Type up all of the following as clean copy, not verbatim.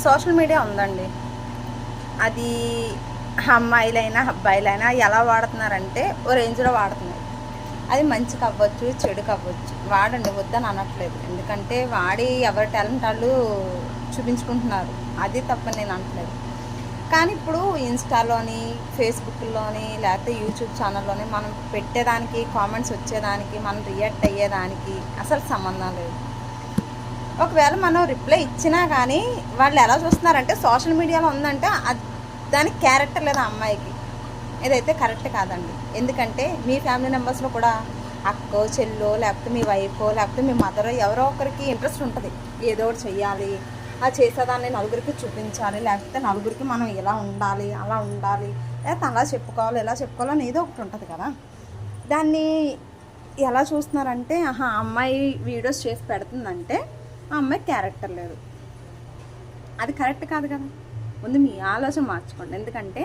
Social media ఉందండి. అది అమ్మాయిలైనా అబ్బాయిలైనా ఎలా వాడుతున్నారంటే ఓ రేంజ్లో వాడుతున్నారు. అది మంచికి అవ్వచ్చు, చెడుకు అవ్వచ్చు. వాడండి, వద్దని అనట్లేదు. ఎందుకంటే వాడి ఎవరి టాలెంట్ వాళ్ళు చూపించుకుంటున్నారు. అది తప్పని నేను అనట్లేదు. కానీ ఇప్పుడు ఇన్స్టాలోని, ఫేస్బుక్లోని, లేకపోతే యూట్యూబ్ ఛానల్లోని మనం పెట్టేదానికి, కామెంట్స్ వచ్చేదానికి, మనం రియాక్ట్ అయ్యేదానికి అసలు సంబంధం లేదు. ఒకవేళ మనం రిప్లై ఇచ్చినా కానీ వాళ్ళు ఎలా చూస్తున్నారంటే సోషల్ మీడియాలో ఉందంటే దానికి క్యారెక్టర్ లేదా అమ్మాయికి, ఇదైతే కరెక్ట్ కాదండి. ఎందుకంటే మీ ఫ్యామిలీ మెంబర్స్లో కూడా అక్కో, చెల్లో, లేకపోతే మీ వైఫో, లేకపోతే మీ మదరో ఎవరో ఒకరికి ఇంట్రెస్ట్ ఉంటుంది. ఏదో ఒకటి చెయ్యాలి, ఆ చేసేదాన్ని నలుగురికి చూపించాలి, లేకపోతే నలుగురికి మనం ఇలా ఉండాలి, అలా ఉండాలి, లేకపోతే అలా చెప్పుకోవాలి, ఇలా చెప్పుకోవాలని ఏదో ఒకటి ఉంటుంది కదా. దాన్ని ఎలా చూస్తున్నారంటే అమ్మాయి వీడియోస్ చేసి పెడుతుందంటే ఆ అమ్మాయి క్యారెక్టర్ లేదు. అది కరెక్ట్ కాదు కదా. ముందు మీ ఆలోచన మార్చుకోండి. ఎందుకంటే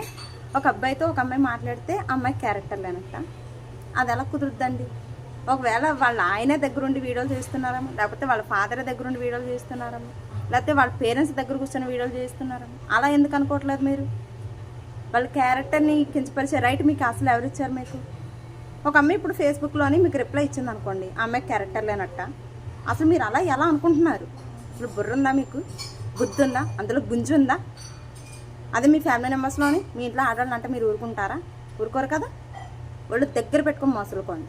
ఒక అబ్బాయితో ఒక అమ్మాయి మాట్లాడితే ఆ అమ్మాయి క్యారెక్టర్ లేనట్ట, అది ఎలా కుదురుద్దండి? ఒకవేళ వాళ్ళ ఆయన దగ్గరుండి వీడియోలు చేస్తున్నారేమో, లేకపోతే వాళ్ళ ఫాదర్ దగ్గరుండి వీడియోలు చేస్తున్నారేమో, లేకపోతే వాళ్ళ పేరెంట్స్ దగ్గర కూర్చొని వీడియోలు చేస్తున్నారేమో. అలా ఎందుకు అనుకోవట్లేదు మీరు? వాళ్ళ క్యారెక్టర్ని కించపరిచే రైట్ మీకు అసలు ఎవరిచ్చారు? మీకు ఒక అమ్మాయి ఇప్పుడు ఫేస్బుక్లోని మీకు రిప్లై ఇచ్చింది అనుకోండి, ఆ అమ్మాయికి క్యారెక్టర్ లేనట్ట. అసలు మీరు అలా ఎలా అనుకుంటున్నారు? ఇప్పుడు బుర్ర ఉందా మీకు? బుద్ధి ఉందా? అందులో గుంజు ఉందా? అదే మీ ఫ్యామిలీ మెంబర్స్లోని మీ ఇంట్లో ఆడాలంటే మీరు ఊరుకుంటారా? ఊరుకోరు కదా. వాళ్ళు దగ్గర పెట్టుకొని మోసలుకోండి.